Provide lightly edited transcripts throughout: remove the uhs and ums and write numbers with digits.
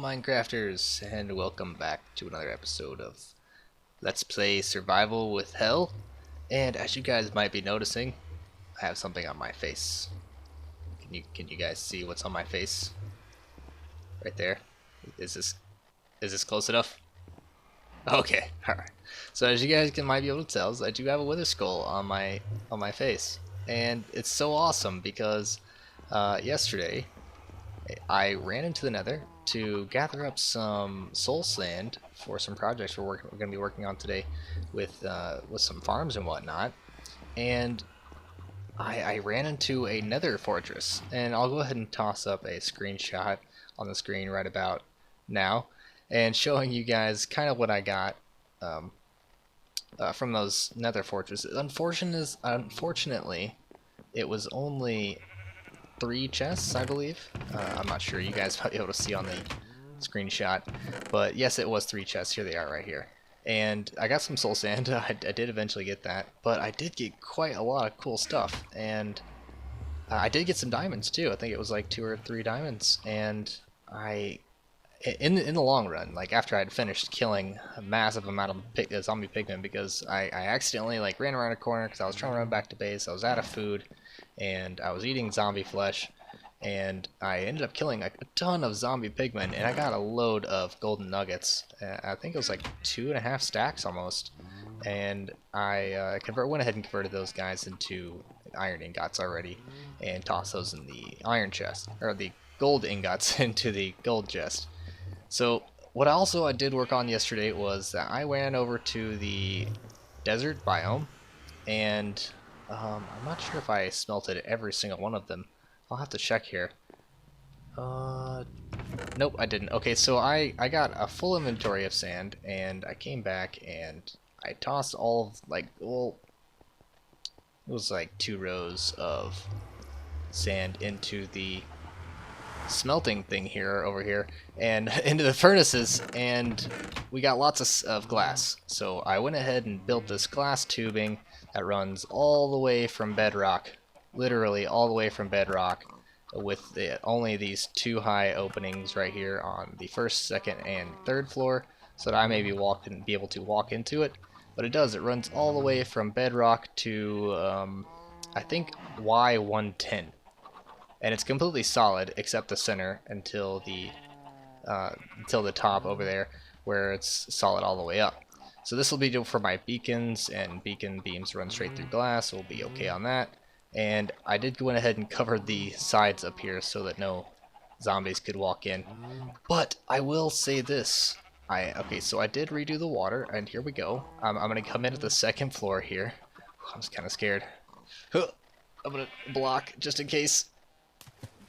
Minecrafters, and welcome back to another episode of Let's Play Survival with Hell. And as you guys might be noticing, I have something on my face. Can you guys see what's on my face? Right there. Is this close enough? Okay, alright. So as you guys might be able to tell, I do have a wither skull on my face. And it's so awesome because yesterday I ran into the nether to gather up some soul sand for some projects we're going to be working on today with some farms and whatnot. And I ran into a nether fortress, and I'll go ahead and toss up a screenshot on the screen right about now and showing you guys kind of what I got from those nether fortresses. Unfortunately, it was only 3 chests, I believe. I'm not sure. You guys might be able to see on the screenshot, but yes, it was 3 chests. Here they are, right here. And I got some soul sand. I did eventually get that, but I did get quite a lot of cool stuff, and I did get some diamonds too. I think it was like 2 or 3 diamonds, and in the long run, like after I'd finished killing a massive amount of zombie pigmen, because I accidentally like ran around a corner because I was trying to run back to base. I was out of food, and I was eating zombie flesh, and I ended up killing a ton of zombie pigmen, and I got a load of golden nuggets. I think it was like 2.5 stacks almost, and I went ahead and converted those guys into iron ingots already, and tossed those in the iron chest, or the gold ingots into the gold chest. So what I did work on yesterday was that I ran over to the desert biome, and I'm not sure if I smelted every single one of them. I'll have to check here. Nope, I didn't. Okay, so I got a full inventory of sand, and I came back and I tossed all of, like, well, it was like 2 rows of sand into the smelting thing over here, and into the furnaces, and we got lots of glass. So I went ahead and built this glass tubing that runs all the way from bedrock, literally all the way from bedrock, with only these 2 high openings right here on the 1st, 2nd, and 3rd floor, so that I may be able to walk into it. But it runs all the way from bedrock to I think Y110, and it's completely solid except the center until the top over there, where it's solid all the way up. So this will be for my beacons, and beacon beams run straight through glass, so we'll be okay on that. And I did go ahead and cover the sides up here so that no zombies could walk in. But I will say this. Okay, so I did redo the water, and here we go. I'm going to come in at the 2nd floor here. I'm just kind of scared. I'm going to block just in case.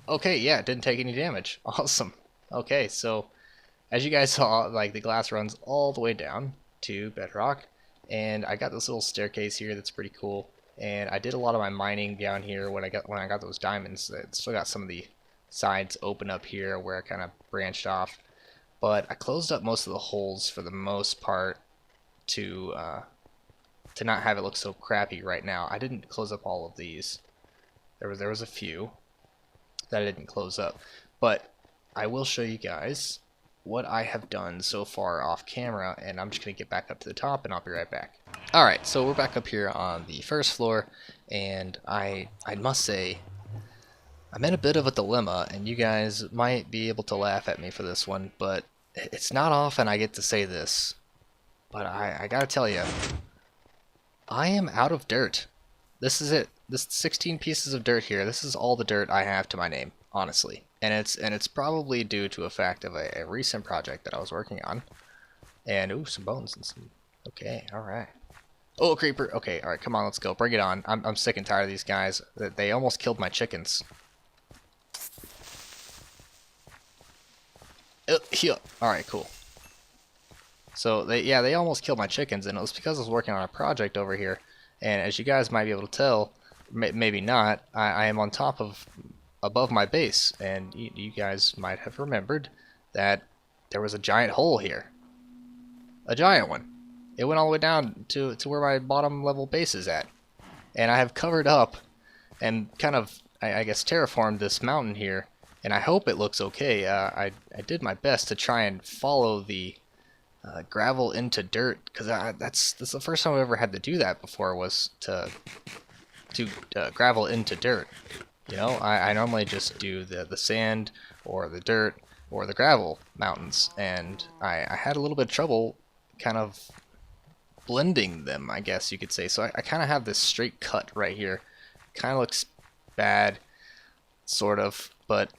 Okay, yeah, it didn't take any damage. Awesome. Okay, so as you guys saw, like, the glass runs all the way down to bedrock, and I got this little staircase here that's pretty cool. And I did a lot of my mining down here when I got those diamonds. It still got some of the sides open up here where I kind of branched off, but I closed up most of the holes for the most part to not have it look so crappy right now. I didn't close up all of these. There was a few that I didn't close up, but I will show you guys what I have done so far off camera, and I'm just gonna get back up to the top and I'll be right back. Alright, so we're back up here on the 1st floor, and I must say I'm in a bit of a dilemma, and you guys might be able to laugh at me for this one, but it's not often I get to say this, but I gotta tell you, I am out of dirt. This is it. This 16 pieces of dirt here, this is all the dirt I have to my name, honestly. And it's probably due to a fact of a recent project that I was working on. And ooh, some bones and some. Okay, all right. Oh, creeper. Okay, all right. Come on, let's go. Bring it on. I'm sick and tired of these guys. They almost killed my chickens. Here. All right, cool. So they almost killed my chickens, and it was because I was working on a project over here. And as you guys might be able to tell, maybe not, I am on top of. Above my base, and you guys might have remembered that there was a giant hole here. A giant one. It went all the way down to where my bottom level base is at. And I have covered up and kind of, I guess, terraformed this mountain here and I hope it looks okay. I did my best to try and follow the gravel into dirt, because that's the first time I've ever had to do that before, was to gravel into dirt. You know, I normally just do the sand or the dirt or the gravel mountains, and I had a little bit of trouble kind of blending them, I guess you could say. So I kind of have this straight cut right here. Kind of looks bad, sort of, but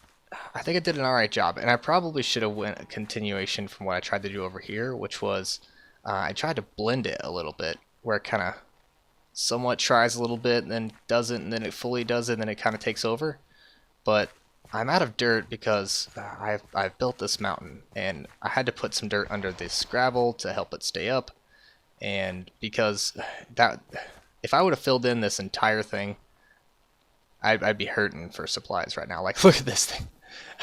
I think I did an alright job. And I probably should have went a continuation from what I tried to do over here, which was I tried to blend it a little bit, where it kind of somewhat tries a little bit, and then doesn't, and then it fully does it, and then it kind of takes over. But I'm out of dirt because I've built this mountain, and I had to put some dirt under this gravel to help it stay up. And because that, if I would have filled in this entire thing, I'd be hurting for supplies right now. Like, look at this thing.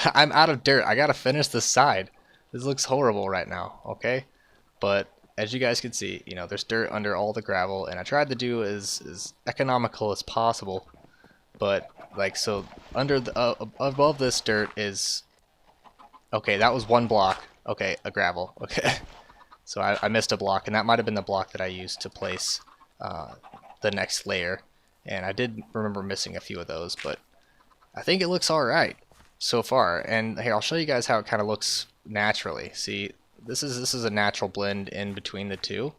I'm out of dirt. I gotta finish this side. This looks horrible right now, okay? But as you guys can see, you know, there's dirt under all the gravel, and I tried to do as economical as possible. But like, so under the above this dirt is, okay, that was one block. Okay, a gravel. Okay, so I missed a block, and that might have been the block that I used to place the next layer. And I did remember missing a few of those, but I think it looks all right so far. And here, I'll show you guys how it kind of looks naturally. See, this is a natural blend in between the two,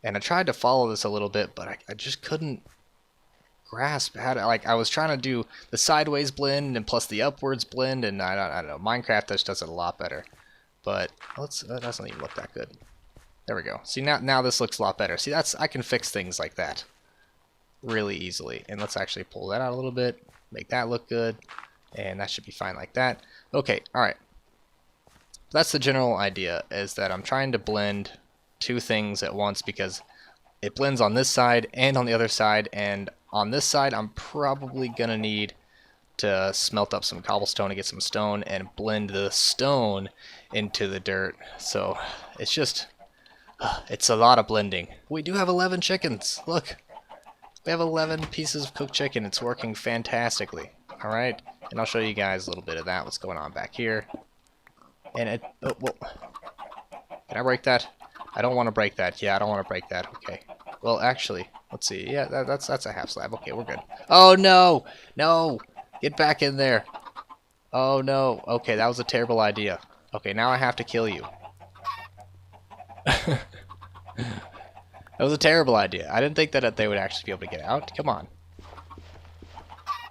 and I tried to follow this a little bit, but I just couldn't grasp how to, like, I was trying to do the sideways blend and plus the upwards blend, and I don't know, Minecraft just does it a lot better. But that doesn't even look that good. There we go. See, now this looks a lot better. See, I can fix things like that really easily. And let's actually pull that out a little bit, make that look good, and that should be fine like that. Okay, alright. That's the general idea, is that I'm trying to blend two things at once, because it blends on this side and on the other side, and on this side I'm probably gonna need to smelt up some cobblestone to get some stone and blend the stone into the dirt. So it's just, it's a lot of blending. We do have 11 chickens, look. We have 11 pieces of cooked chicken. It's working fantastically. Alright, and I'll show you guys a little bit of that, what's going on back here. And it, oh, well, can I break that? I don't want to break that. Yeah, I don't want to break that. Okay. Well, actually, let's see. Yeah, that's a half slab. Okay, we're good. Oh, no! No! Get back in there. Oh, no. Okay, that was a terrible idea. Okay, now I have to kill you. That was a terrible idea. I didn't think that they would actually be able to get out. Come on.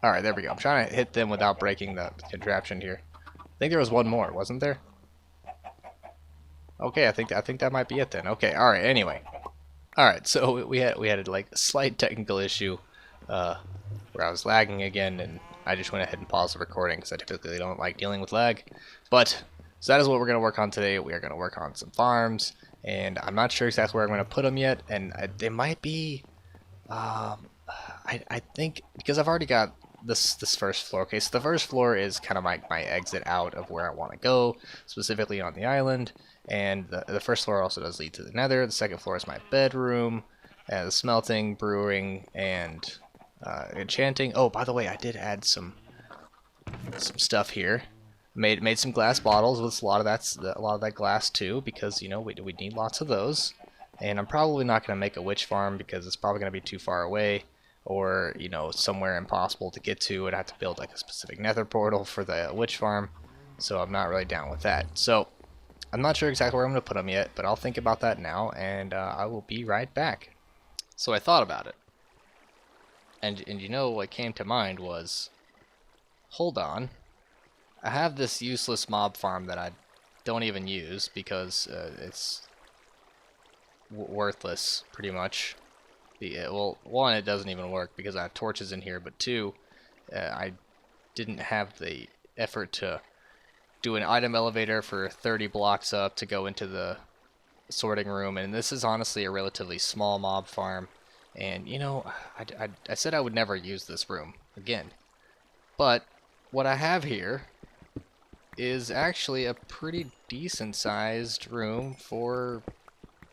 Alright, there we go. I'm trying to hit them without breaking the contraption here. I think there was one more, wasn't there? Okay, I think that might be it then. Okay, alright, anyway. Alright, so we had like a slight technical issue where I was lagging again, and I just went ahead and paused the recording because I typically don't like dealing with lag. But, so that is what we're going to work on today. We are going to work on some farms, and I'm not sure exactly where I'm going to put them yet, and they might be, I think, because I've already got this first floor. Okay, so the first floor is kind of my exit out of where I want to go, specifically on the island, and the first floor also does lead to the nether. The second floor is my bedroom, the smelting, brewing, and enchanting. Oh, by the way, I did add some stuff here. Made some glass bottles with a lot of that glass too, because you know we need lots of those. And I'm probably not going to make a witch farm because it's probably going to be too far away, or you know, somewhere impossible to get to. I'd have to build like a specific nether portal for the witch farm, so I'm not really down with that. So I'm not sure exactly where I'm going to put them yet, but I'll think about that now, and I will be right back. So I thought about it, and you know what came to mind was, hold on. I have this useless mob farm that I don't even use because it's worthless, pretty much. Well, one, it doesn't even work because I have torches in here, but two, I didn't have the effort to do an item elevator for 30 blocks up to go into the sorting room, and this is honestly a relatively small mob farm, and you know, I said I would never use this room again, but what I have here is actually a pretty decent sized room for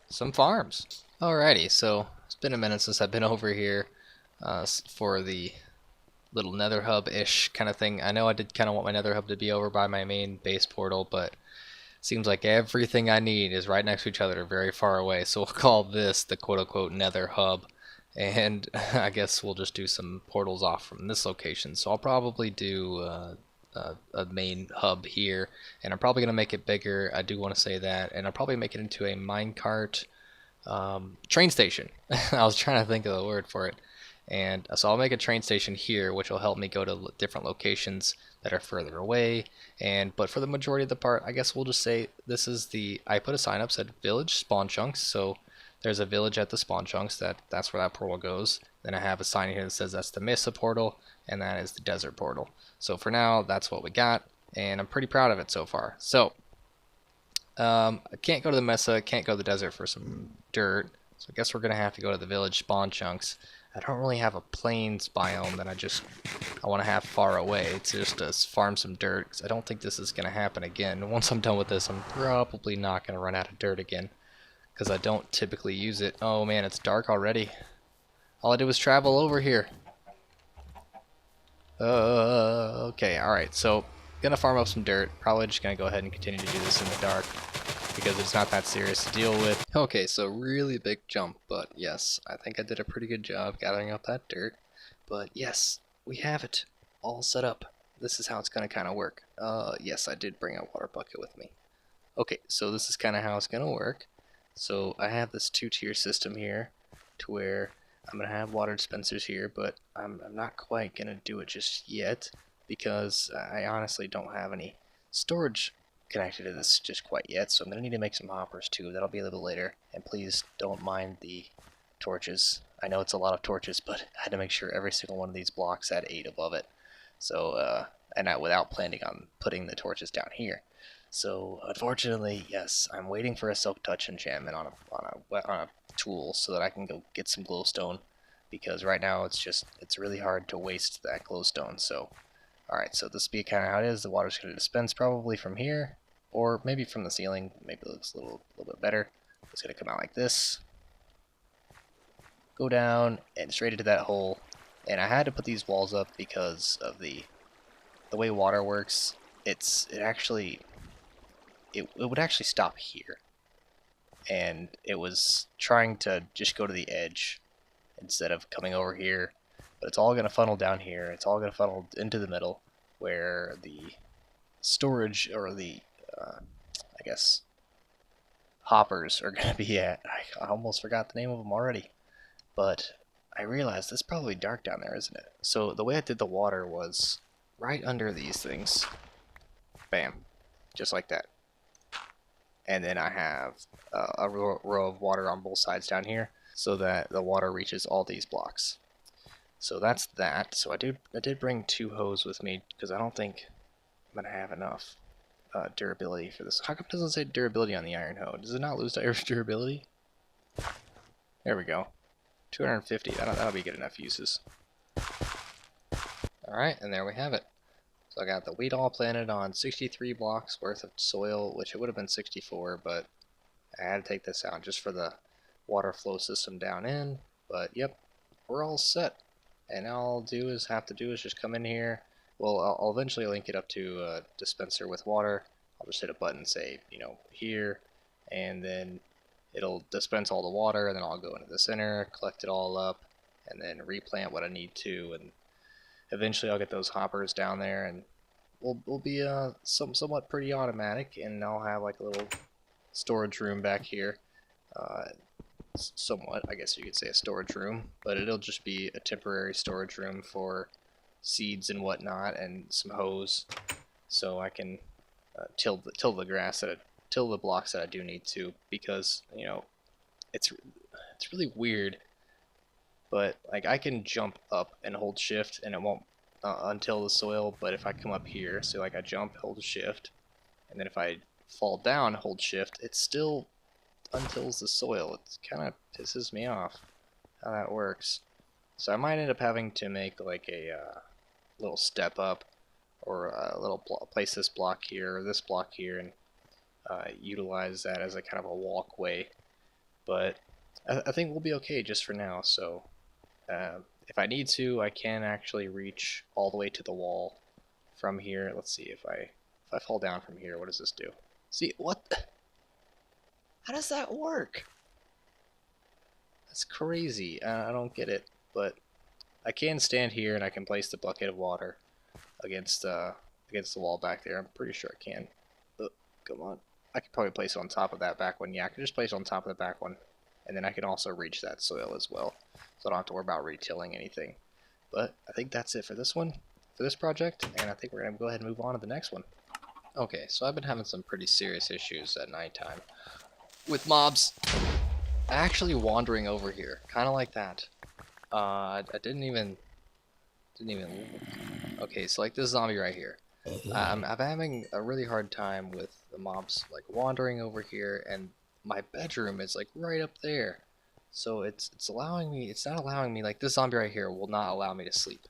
some farms. Alrighty, so it's been a minute since I've been over here for the little nether hub-ish kind of thing. I know I did kind of want my nether hub to be over by my main base portal, but seems like everything I need is right next to each other, very far away. So we'll call this the quote-unquote nether hub. And I guess we'll just do some portals off from this location. So I'll probably do a main hub here, and I'm probably going to make it bigger. I do want to say that. And I'll probably make it into a minecart train station. I was trying to think of the word for it. And so I'll make a train station here, which will help me go to different locations that are further away. And but for the majority of the part, I guess we'll just say this is the, I put a sign up said village spawn chunks. So there's a village at the spawn chunks, that's where that portal goes. Then I have a sign here that says that's the Mesa portal, and that is the desert portal. So for now, that's what we got, and I'm pretty proud of it so far. So I can't go to the Mesa, can't go to the desert for some dirt, so I guess we're gonna have to go to the village spawn chunks. I don't really have a plains biome that I want to have far away to just farm some dirt, because I don't think this is gonna happen again. Once I'm done with this, I'm probably not gonna run out of dirt again, because I don't typically use it. Oh man, it's dark already. All I did was travel over here. Okay, alright, so gonna farm up some dirt. Probably just gonna go ahead and continue to do this in the dark, because it's not that serious to deal with. Okay, so really big jump, but yes, I think I did a pretty good job gathering up that dirt. But yes, we have it all set up. This is how it's gonna kind of work. Yes, I did bring a water bucket with me. Okay, so this is kind of how it's gonna work. So I have this two-tier system here to where I'm going to have water dispensers here, but I'm not quite going to do it just yet because I honestly don't have any storage connected to this just quite yet, so I'm going to need to make some hoppers too. That'll be a little bit later, and please don't mind the torches. I know it's a lot of torches, but I had to make sure every single one of these blocks had 8 above it. So, and without planning on putting the torches down here. So unfortunately, yes, I'm waiting for a silk touch enchantment on a tool so that I can go get some glowstone, because right now it's really hard to waste that glowstone. So alright, so this will be kind of how it is. The water's going to dispense probably from here, or maybe from the ceiling. Maybe it looks a little bit better. It's going to come out like this, go down and straight into that hole. And I had to put these walls up because of the way water works. It would actually stop here, and it was trying to just go to the edge instead of coming over here, but it's all going to funnel down here. It's all going to funnel into the middle where the storage, or the I guess hoppers, are going to be at. I almost forgot the name of them already, but I realized it's probably dark down there, isn't it? So the way I did the water was right under these things, bam, just like that. And then I have a row of water on both sides down here, so that the water reaches all these blocks. So that's that. So I did bring 2 hose with me, because I don't think I'm gonna have enough durability for this. How come it doesn't say durability on the iron hoe? Does it not lose durability? There we go. 250. That'll be good enough uses. All right, and there we have it. So I got the wheat all planted on 63 blocks worth of soil, which it would have been 64, but I had to take this out just for the water flow system down in. But yep, we're all set. And all I'll have to do is just come in here. Well, I'll eventually link it up to a dispenser with water. I'll just hit a button, say, here, and then it'll dispense all the water, and then I'll go into the center, collect it all up, and then replant what I need to, and eventually I'll get those hoppers down there, and we'll be somewhat pretty automatic, and I'll have like a little storage room back here. Somewhat, I guess you could say, a storage room, but it'll just be a temporary storage room for seeds and whatnot, and some hose, so I can till the grass till the blocks that I do need to, because it's really weird. But like, I can jump up and hold shift and it won't until the soil, but if I come up here, so like I jump, hold shift, and then if I fall down, hold shift, it still untils the soil. It kind of pisses me off how that works. So I might end up having to make like a little step up, or a little place this block here or this block here, and utilize that as a kind of a walkway. But I think we'll be okay just for now. So if I need to, I can actually reach all the way to the wall from here. Let's see if I fall down from here, what does this do? See, what? How does that work? That's crazy. I don't get it, but I can stand here and I can place the bucket of water against against the wall back there. I'm pretty sure I can. Come on. I could probably place it on top of that back one. Yeah, I can just place it on top of the back one. And then I can also reach that soil as well. So I don't have to worry about retilling anything. But I think that's it for this one, for this project. And I think we're going to go ahead and move on to the next one. Okay, so I've been having some pretty serious issues at nighttime with mobs actually wandering over here. Kind of like that. I didn't even look. Okay, so like this zombie right here. I'm having a really hard time with the mobs like wandering over here, and my bedroom is like right up there. So it's allowing me, it's not allowing me, like this zombie right here will not allow me to sleep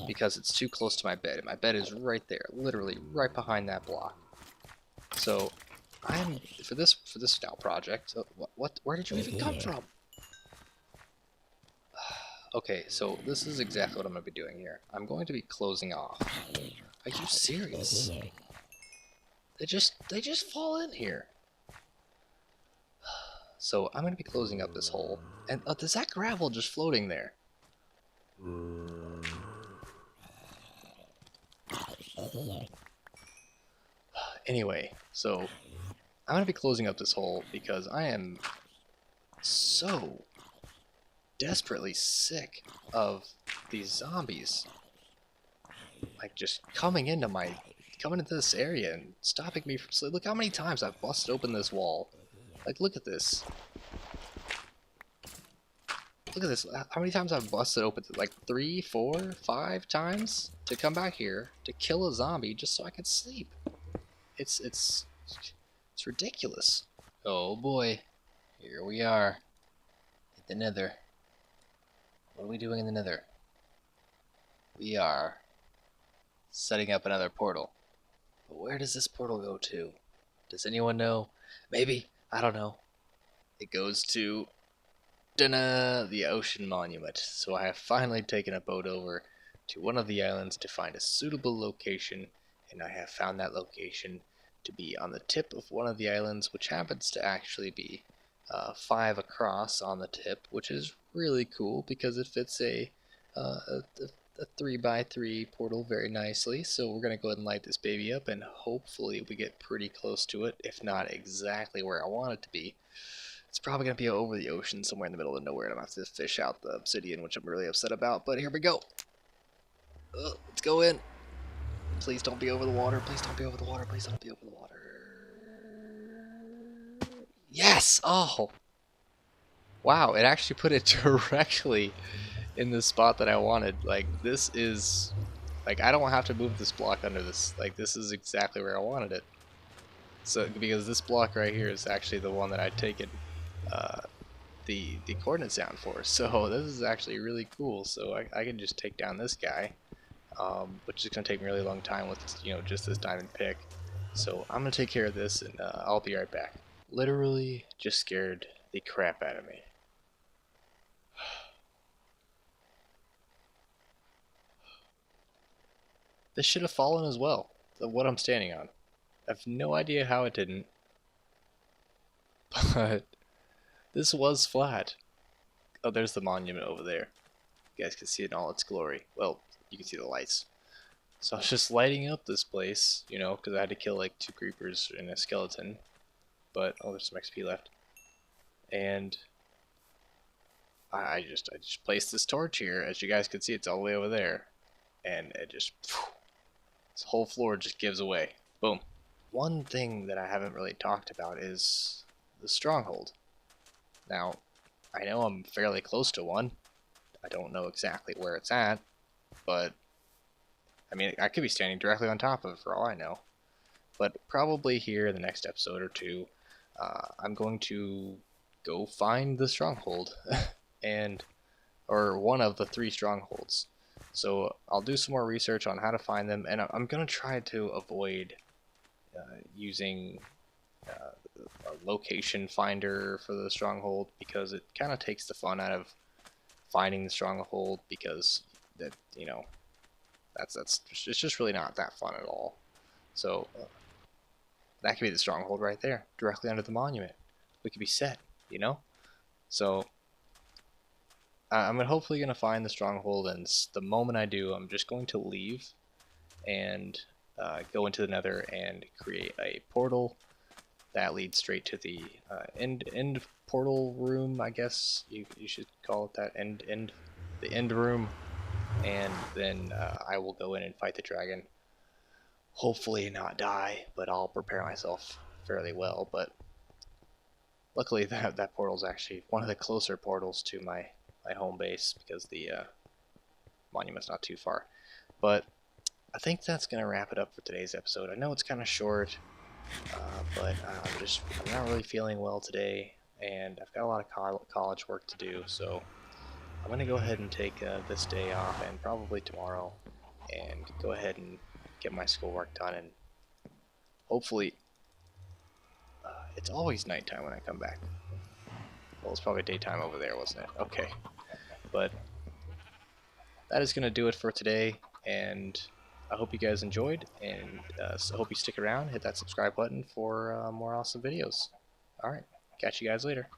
because it's too close to my bed, and my bed is right there, literally right behind that block. So I'm for this now project. Where did you even come from? Okay, so this is exactly what I'm going to be doing here. I'm going to be closing off. Are you serious? They just fall in here. So I'm going to be closing up this hole. And there's that gravel just floating there. Anyway, so I'm going to be closing up this hole because I am so desperately sick of these zombies. Like just coming into this area and stopping me from sleep. Look how many times I've busted open this wall. Like, look at this. Look at this. How many times I've busted open? Like 3, 4, 5 times to come back here to kill a zombie just so I could sleep. It's ridiculous. Oh boy, here we are at the Nether. What are we doing in the Nether? We are setting up another portal. But where does this portal go to? Does anyone know? Maybe. I don't know. It goes to the Ocean Monument. So I have finally taken a boat over to one of the islands to find a suitable location, and I have found that location to be on the tip of one of the islands, which happens to actually be 5 across on the tip, which is really cool because it fits a 3x3 portal very nicely. So we're going to go ahead and light this baby up, and hopefully we get pretty close to it, if not exactly where I want it to be. It's probably going to be over the ocean somewhere in the middle of nowhere, and I'm going to have to fish out the obsidian, which I'm really upset about, but here we go. Let's go in. Please don't be over the water. Please don't be over the water. Please don't be over the water. Yes! Oh! Wow, it actually put it directly in the spot that I wanted. Like, this is... Like, I don't have to move this block under this. Like, this is exactly where I wanted it. So, because this block right here is actually the one that I'd taken the coordinates down for. So, this is actually really cool. So, I can just take down this guy. Which is going to take me a really long time with, you know, just this diamond pick. So I'm going to take care of this, and I'll be right back. Literally just scared the crap out of me. This should have fallen as well, what I'm standing on. I have no idea how it didn't. But this was flat. Oh, there's the monument over there. You guys can see it in all its glory. Well, you can see the lights. So I was just lighting up this place, you know, because I had to kill like 2 creepers and a skeleton. But, oh, there's some XP left. And I just placed this torch here. As you guys can see, it's all the way over there. And it just, this whole floor just gives away. Boom. One thing that I haven't really talked about is the stronghold. Now, I know I'm fairly close to one. I don't know exactly where it's at, but I mean, I could be standing directly on top of it for all I know. But probably here in the next episode or 2, I'm going to go find the stronghold, or one of the 3 strongholds. So I'll do some more research on how to find them, and I'm going to try to avoid using a location finder for the stronghold, because it kind of takes the fun out of finding the stronghold, because that, it's just really not that fun at all. So that could be the stronghold right there, directly under the monument. We could be set, you know. So I'm hopefully gonna find the stronghold, and the moment I do, I'm just going to leave and go into the Nether and create a portal that leads straight to the end portal room. I guess you should call it that, the end room, and then I will go in and fight the dragon. Hopefully not die, but I'll prepare myself fairly well. But luckily that portal is actually one of the closer portals to my home base, because the monument's not too far. But I think that's gonna wrap it up for today's episode. I know it's kind of short, but I'm not really feeling well today, and I've got a lot of college work to do, so I'm gonna go ahead and take this day off, and probably tomorrow, and go ahead and get my schoolwork done, and hopefully it's always nighttime when I come back. Well, it's probably daytime over there, wasn't it? Okay, but that is gonna do it for today, and I hope you guys enjoyed, and so I hope you stick around, hit that subscribe button for more awesome videos. Alright, catch you guys later.